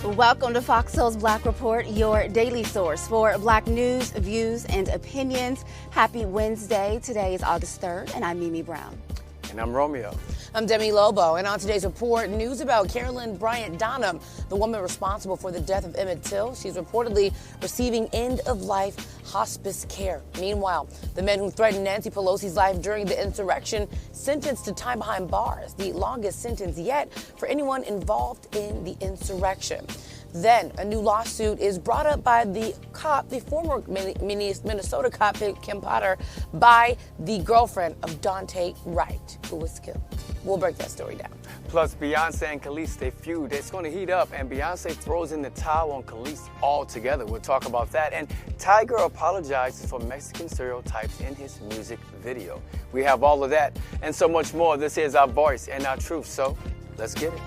Welcome to Fox Soul's Black Report, your daily source for Black news, views, and opinions. Happy Wednesday. Today is August 3rd, and I'm Mimi Brown. And I'm Romeo. I'm Demi Lobo, and on today's report, news about Carolyn Bryant Dunn, the woman responsible for the death of Emmett Till. She's reportedly receiving end-of-life hospice care. Meanwhile, the men who threatened Nancy Pelosi's life during the insurrection sentenced to time behind bars, the longest sentence yet for anyone involved in the insurrection. Then a new lawsuit is brought up by the cop, the former Minnesota cop, Kim Potter, by the girlfriend of Daunte Wright, who was killed. We'll break that story down. Plus, Beyonce and Khalees, they feud. It's going to heat up, and Beyonce throws in the towel on Khalees altogether. We'll talk about that. And Tiger apologizes for Mexican stereotypes in his music video. We have all of that and so much more. This is our voice and our truth, so let's get it.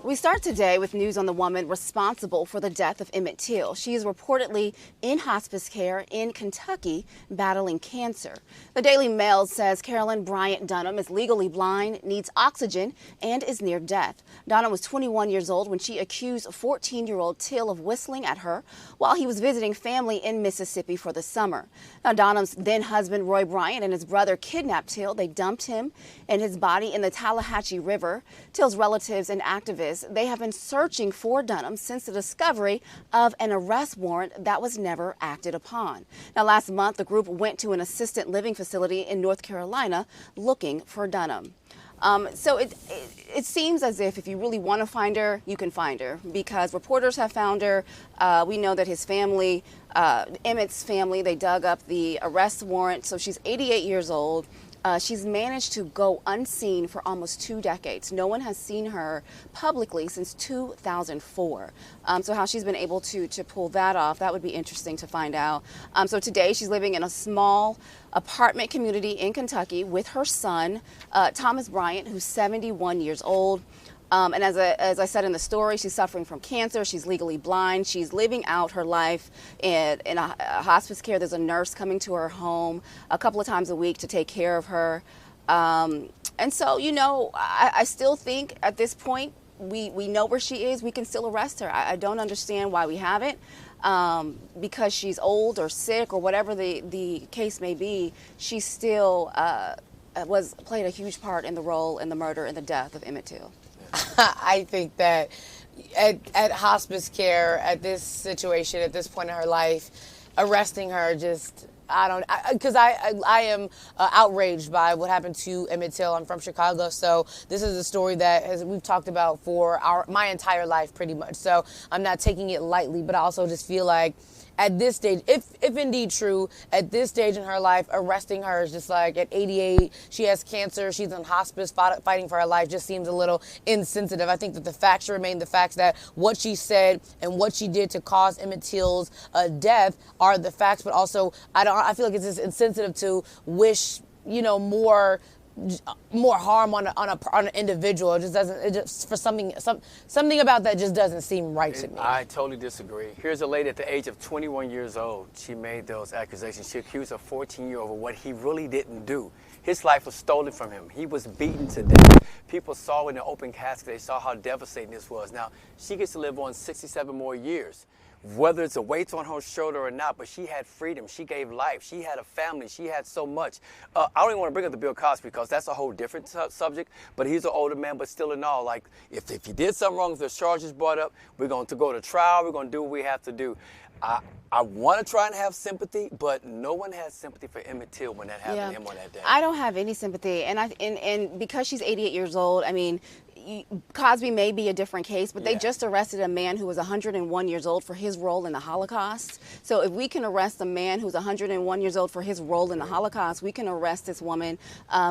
We start today with news on the woman responsible for the death of Emmett Till. She is reportedly in hospice care in Kentucky battling cancer. The Daily Mail says Carolyn Bryant Dunn is legally blind, needs oxygen, and is near death. Dunn was 21 years old when she accused 14-year-old Till of whistling at her while he was visiting family in Mississippi for the summer. Now, Dunham's then-husband, Roy Bryant, and his brother kidnapped Till. They dumped him and his body in the Tallahatchie River. Till's relatives and activists, they have been searching for Dunham since the discovery of an arrest warrant that was never acted upon. Now, last month, the group went to an assisted living facility in North Carolina looking for Dunham. So it seems as if you really want to find her, you can find her, because reporters have found her. We know that his family, Emmett's family, they dug up the arrest warrant. So she's 88 years old. She's managed to go unseen for almost 2 decades. No one has seen her publicly since 2004. So how she's been able to pull that off, that would be interesting to find out. So today she's living in a small apartment community in Kentucky with her son, Thomas Bryant, who's 71 years old. And as I said in the story, she's suffering from cancer. She's legally blind. She's living out her life in a hospice care. There's a nurse coming to her home a couple of times a week to take care of her. And so, you know, I still think at this point, we know where she is. We can still arrest her. I don't understand why we haven't. Because she's old or sick or whatever the case may be, she still played a huge part in the role in the murder and the death of Emmett Till. I think that at hospice care, at this situation, at this point in her life, arresting her just, because I am outraged by what happened to Emmett Till. I'm from Chicago, so this is a story that we've talked about for my entire life pretty much. So I'm not taking it lightly, but I also just feel like at this stage, if indeed true, at this stage in her life, arresting her is just like at 88, she has cancer, she's in hospice fighting for her life, just seems a little insensitive. I think that the facts remain the facts, that what she said and what she did to cause Emmett Till's death are the facts, but also I feel like it's just insensitive to wish, you know, more harm on an individual. It just for something about that just doesn't seem right to me. I totally disagree. Here's a lady at the age of 21 years old. She made those accusations. She accused a 14-year-old of what he really didn't do. His life was stolen from him. He was beaten to death. People saw in the open casket, they saw how devastating this was. Now, she gets to live on 67 more years. Whether it's a weight on her shoulder or not, but she had freedom. She gave life. She had a family. She had so much. I don't even want to bring up the Bill Cosby because that's a whole different subject, but he's an older man, but still in all, like, if he did something wrong, if there's charges brought up, we're going to go to trial. We're going to do what we have to do. I want to try and have sympathy, but no one has sympathy for Emmett Till when that happened to him on that day. I don't have any sympathy, and because she's 88 years old, I mean, Cosby may be a different case, but they just arrested a man who was 101 years old for his role in the Holocaust. So if we can arrest a man who's 101 years old for his role in the Holocaust, we can arrest this woman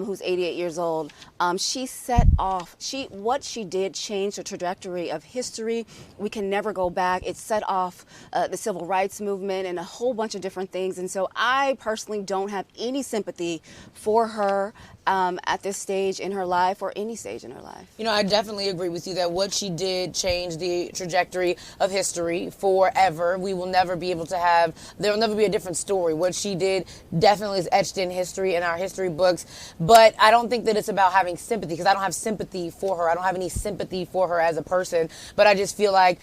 who's 88 years old. She set off, what she did changed the trajectory of history. We can never go back. It set off the civil rights movement and a whole bunch of different things. And so I personally don't have any sympathy for her. at this stage in her life or any stage in her life. You know, I definitely agree with you that what she did changed the trajectory of history forever. We will never be able to have, there will never be a different story. What she did definitely is etched in history, in our history books. But I don't think that it's about having sympathy, because I don't have sympathy for her. I don't have any sympathy for her as a person. But I just feel like,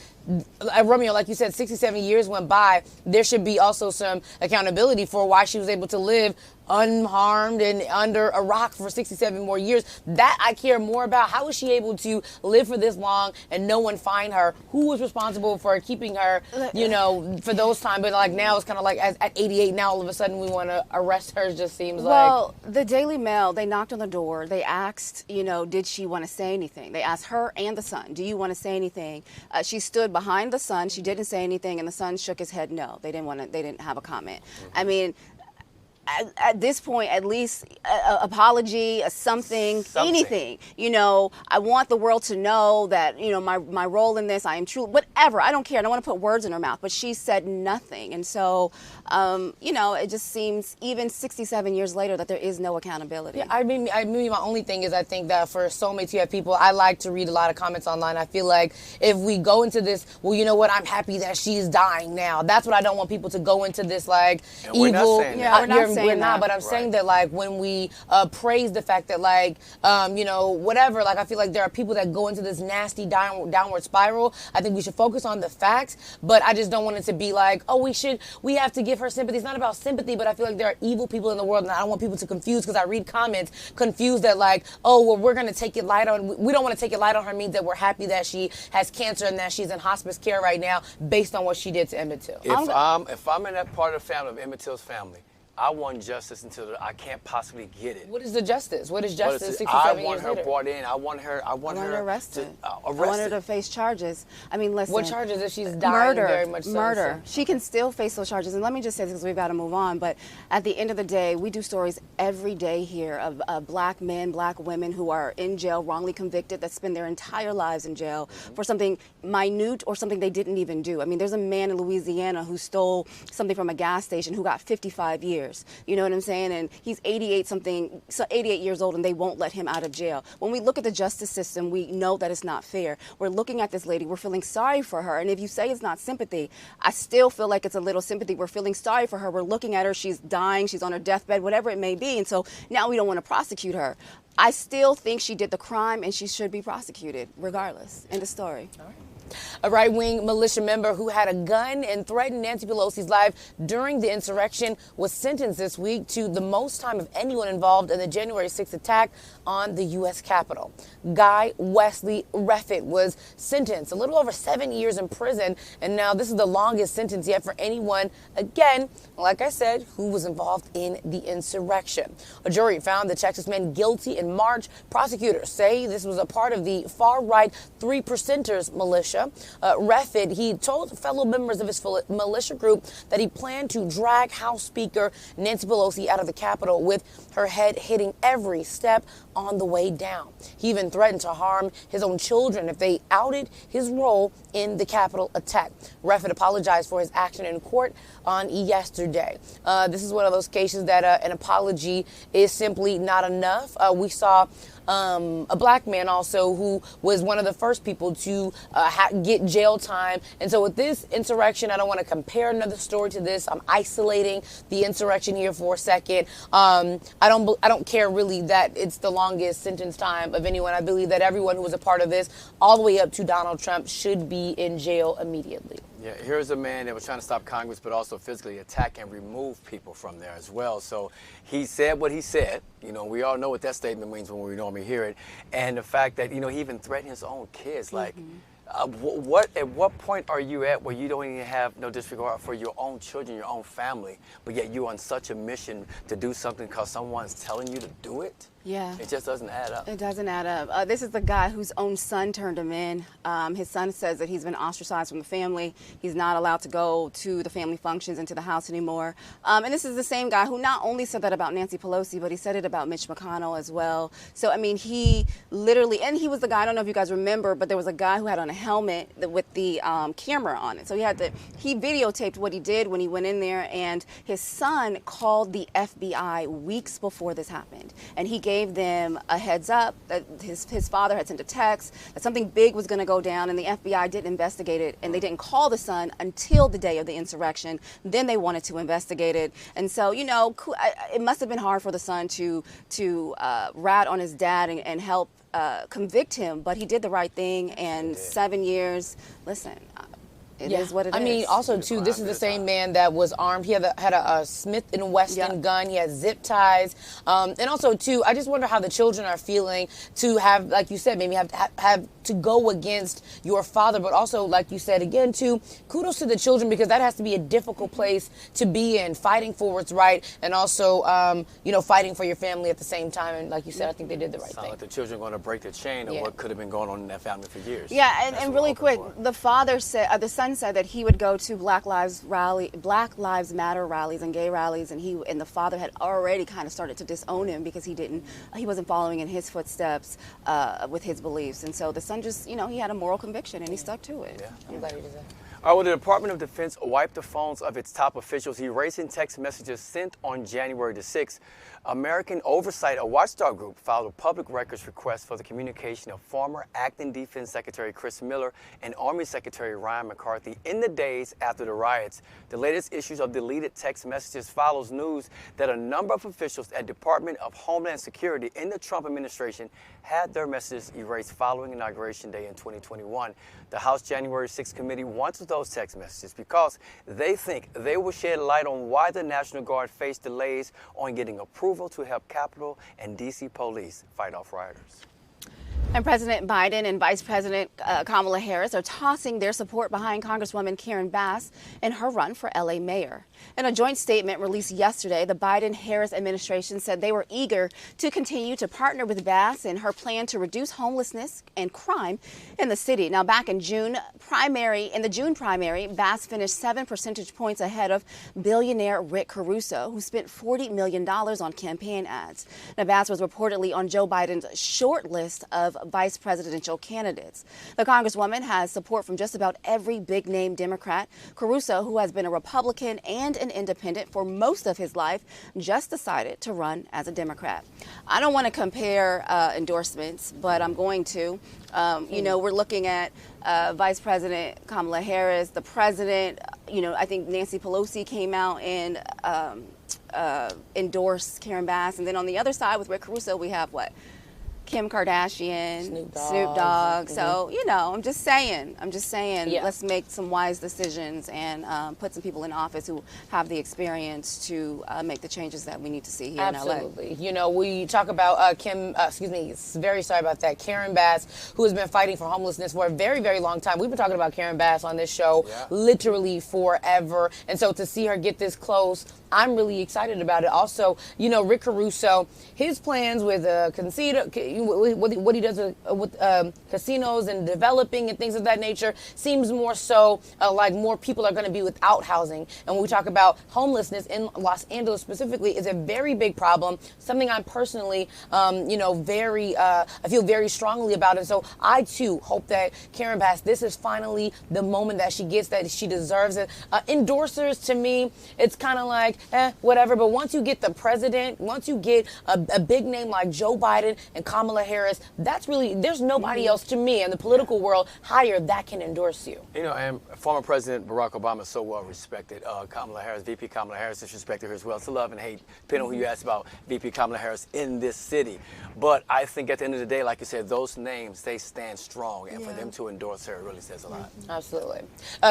Romeo, like you said, 67 years went by. There should be also some accountability for why she was able to live unharmed and under a rock for 67 more years. That I care more about. How was she able to live for this long and no one find her? Who was responsible for keeping her, you know, for those times? But like now it's kind of like at 88, now all of a sudden we want to arrest her. It just seems well, the Daily Mail, they knocked on the door. They asked, you know, did she want to say anything? They asked her and the son, do you want to say anything? She stood behind the son. She didn't say anything, and the son shook his head no. They didn't want to. They didn't have a comment. I mean, at this point, at least apology, something, anything. You know, I want the world to know that, you know, my role in this, I am true, whatever. I don't care. I don't want to put words in her mouth, but she said nothing. And so, you know, it just seems even 67 years later that there is no accountability. Yeah, I mean, my only thing is I think that for soulmates, you have people, I like to read a lot of comments online. I feel like if we go into this, well, you know what, I'm happy that she's dying now. That's what I don't want people to go into this, like, and evil. We're not, but I'm saying that, like, when we praise the fact that, like, you know, whatever, like, I feel like there are people that go into this nasty downward spiral. I think we should focus on the facts, but I just don't want it to be like, oh, we have to give her sympathy. It's not about sympathy, but I feel like there are evil people in the world, and I don't want people to confuse, because I read comments confused that, like, oh, well, we're going to take it light on, we don't want to take it light on her means that we're happy that she has cancer and that she's in hospice care right now based on what she did to Emmett Till. If I'm in that part of the family, of Emmett Till's family, I want justice until I can't possibly get it. What is the justice? What is justice 67 years later? I want her brought in. I want her arrested. I want her to face charges. I mean, listen. What charges if she's dying very much so? Murder. She can still face those charges. And let me just say this, because we've got to move on, but at the end of the day, we do stories every day here of black men, black women who are in jail, wrongly convicted, that spend their entire lives in jail for something minute or something they didn't even do. I mean, there's a man in Louisiana who stole something from a gas station who got 55 years. You know what I'm saying? And he's 88 years old, and they won't let him out of jail. When we look at the justice system, we know that it's not fair. We're looking at this lady, we're feeling sorry for her. And if you say it's not sympathy, I still feel like it's a little sympathy. We're feeling sorry for her. We're looking at her. She's dying. She's on her deathbed, whatever it may be. And so now we don't want to prosecute her. I still think she did the crime, and she should be prosecuted regardless. End of story. All right. A right-wing militia member who had a gun and threatened Nancy Pelosi's life during the insurrection was sentenced this week to the most time of anyone involved in the January 6th attack on the U.S. Capitol. Guy Wesley Reffitt was sentenced a little over 7 years in prison, and now this is the longest sentence yet for anyone, again, like I said, who was involved in the insurrection. A jury found the Texas man guilty in March. Prosecutors say this was a part of the far-right Three Percenters militia. Reffitt, he told fellow members of his militia group that he planned to drag House Speaker Nancy Pelosi out of the Capitol with her head hitting every step on the way down. He even threatened to harm his own children if they outed his role in the Capitol attack. Reffitt apologized for his action in court on yesterday. This is one of those cases that an apology is simply not enough. We saw a black man also who was one of the first people to get jail time. And so with this insurrection, I don't want to compare another story to this. I'm isolating the insurrection here for a second. I don't care really that it's the longest sentence time of anyone. I believe that everyone who was a part of this, all the way up to Donald Trump, should be in jail immediately. Yeah, here's a man that was trying to stop Congress, but also physically attack and remove people from there as well. So he said what he said. You know, we all know what that statement means when we normally hear it. And the fact that, you know, he even threatened his own kids. Like, at what point are you at where you don't even have no disregard for your own children, your own family, but yet you're on such a mission to do something because someone's telling you to do it? Yeah. It just doesn't add up. It doesn't add up. This is the guy whose own son turned him in. His son says that he's been ostracized from the family. He's not allowed to go to the family functions and to the house anymore. And this is the same guy who not only said that about Nancy Pelosi, but he said it about Mitch McConnell as well. So, I mean, he literally, and he was the guy, I don't know if you guys remember, but there was a guy who had on a helmet with the camera on it. So he videotaped what he did when he went in there, and his son called the FBI weeks before this happened. And he gave them a heads up that his father had sent a text that something big was going to go down, and the FBI didn't investigate it, and they didn't call the son until the day of the insurrection. Then they wanted to investigate it. And so, it must have been hard for the son to rat on his dad and help convict him, but he did the right thing, and 7 years, listen, it is what it is. I mean, also, too, this is the same man that was armed. He had a Smith & Wesson gun. He had zip ties. And also, too, I just wonder how the children are feeling to have, like you said, maybe have to go against your father. But also, like you said, again, too, kudos to the children, because that has to be a difficult place to be in, fighting for what's right, and also, fighting for your family at the same time. And like you said, I think they did the right thing. Like the children are going to break the chain of what could have been going on in that family for years. Yeah, and really quick, the father said, the son said that he would go to Black Lives Matter rallies and gay rallies, and the father had already kind of started to disown him because he wasn't following in his footsteps with his beliefs. And so the son just, he had a moral conviction and he stuck to it. Yeah. I'm glad he did that. Well, the Department of Defense wiped the phones of its top officials, erasing text messages sent on January the 6th. American Oversight, a watchdog group, filed a public records request for the communication of former Acting Defense Secretary Chris Miller and Army Secretary Ryan McCarthy in the days after the riots. The latest issues of deleted text messages follows news that a number of officials at Department of Homeland Security in the Trump administration had their messages erased following Inauguration Day in 2021. The House January 6th committee wants those text messages because they think they will shed light on why the National Guard faced delays on getting approval to help Capitol and D.C. police fight off rioters. And President Biden and Vice President Kamala Harris are tossing their support behind Congresswoman Karen Bass in her run for L.A. mayor. In a joint statement released yesterday, the Biden-Harris administration said they were eager to continue to partner with Bass in her plan to reduce homelessness and crime in the city. Now, back in the June primary, Bass finished 7 percentage points ahead of billionaire Rick Caruso, who spent $40 million on campaign ads. Now, Bass was reportedly on Joe Biden's short list of vice presidential candidates. The Congresswoman has support from just about every big-name Democrat. Caruso, who has been a Republican and an independent for most of his life, just decided to run as a Democrat. I don't want to compare endorsements, but I'm going to. We're looking at Vice President Kamala Harris, the president. I think Nancy Pelosi came out and endorsed Karen Bass. And then on the other side with Rick Caruso, we have what? Kim Kardashian, Snoop Dogg. So, I'm just saying, let's make some wise decisions and put some people in office who have the experience to make the changes that we need to see here in LA. Absolutely. We talk about very sorry about that, Karen Bass, who has been fighting for homelessness for a very, very long time. We've been talking about Karen Bass on this show literally forever. And so to see her get this close, I'm really excited about it. Also, Rick Caruso, his plans with what he does with casinos and developing and things of that nature seems more so like more people are going to be without housing. And when we talk about homelessness in Los Angeles specifically, is a very big problem, something I'm personally, I feel very strongly about. And so I, too, hope that Karen Bass, this is finally the moment that she gets, that she deserves it. Endorsers, to me, it's kind of like, whatever. But once you get the president, once you get a big name like Joe Biden and Kamala Harris, that's really, there's nobody else to me in the political world higher that can endorse you. And former President Barack Obama is so well respected. Kamala Harris, VP Kamala Harris is respected here as well. It's a love and hate, depending on who you ask about VP Kamala Harris in this city. But I think at the end of the day, like you said, those names, they stand strong. And for them to endorse her, it really says a lot. Absolutely.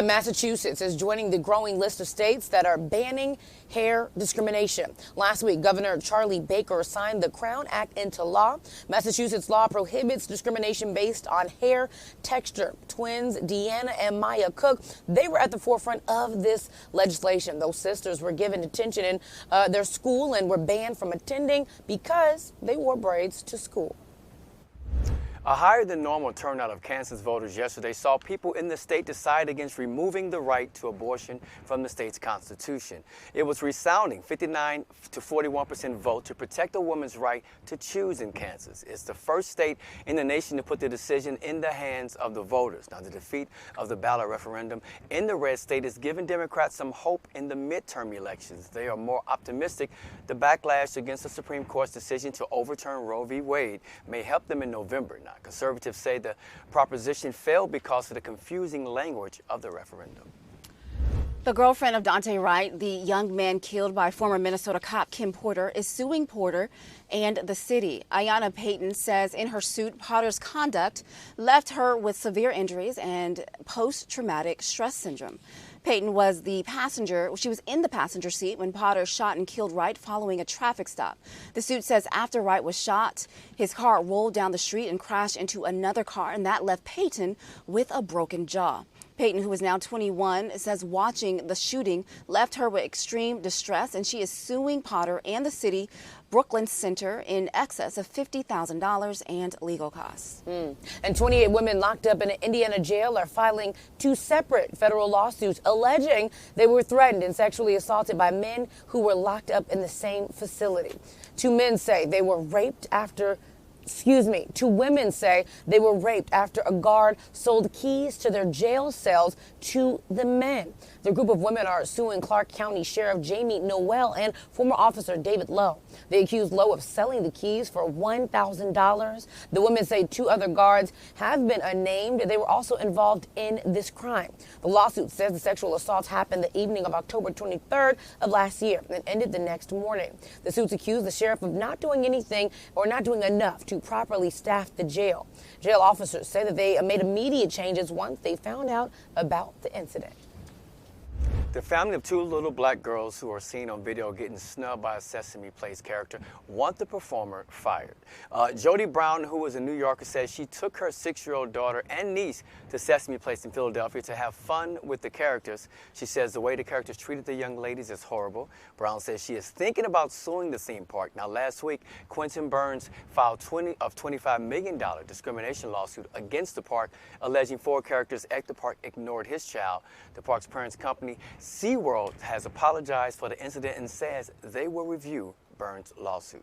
Massachusetts is joining the growing list of states that are banning hair discrimination. Last week, Governor Charlie Baker signed the Crown Act into law. Massachusetts law prohibits discrimination based on hair texture. Twins Deanna and Maya Cook, they were at the forefront of this legislation. Those sisters were given detention in their school and were banned from attending because they wore braids to school. A higher than normal turnout of Kansas voters yesterday saw people in the state decide against removing the right to abortion from the state's constitution. It was resounding 59 to 41% vote to protect a woman's right to choose in Kansas. It's the first state in the nation to put the decision in the hands of the voters. Now, the defeat of the ballot referendum in the red state is giving Democrats some hope in the midterm elections. They are more optimistic the backlash against the Supreme Court's decision to overturn Roe v. Wade may help them in November. Now, conservatives say the proposition failed because of the confusing language of the referendum. The girlfriend of Daunte Wright, the young man killed by former Minnesota cop Kim Porter, is suing Porter and the city. Ayanna Payton says in her suit, Porter's conduct left her with severe injuries and post-traumatic stress syndrome. Payton was she was in the passenger seat when Porter shot and killed Wright following a traffic stop. The suit says after Wright was shot, his car rolled down the street and crashed into another car, and that left Payton with a broken jaw. Payton, who is now 21, says watching the shooting left her with extreme distress, and she is suing Porter and the city Brooklyn Center in excess of $50,000 and legal costs. And 28 women locked up in an Indiana jail are filing 2 separate federal lawsuits alleging they were threatened and sexually assaulted by men who were locked up in the same facility. 2 men say they were raped after 2 women say they were raped after a guard sold keys to their jail cells to the men. The group of women are suing Clark County Sheriff Jamie Noel and former officer David Lowe. They accuse Lowe of selling the keys for $1,000. The women say 2 other guards have been unnamed. They were also involved in this crime. The lawsuit says the sexual assaults happened the evening of October 23rd of last year and ended the next morning. The suits accuse the sheriff of not doing anything or not doing enough to properly staff the jail. Jail officers say that they made immediate changes once they found out about the incident. The family of 2 little black girls who are seen on video getting snubbed by a Sesame Place character want the performer fired. Jody Brown, who is a New Yorker, says she took her 6-year-old daughter and niece to Sesame Place in Philadelphia to have fun with the characters. She says the way the characters treated the young ladies is horrible. Brown says she is thinking about suing the theme park. Now, last week, Quentin Burns filed $25 million discrimination lawsuit against the park, alleging 4 characters at the park ignored his child. The park's parents' company, SeaWorld, has apologized for the incident and says they will review Burns' lawsuit.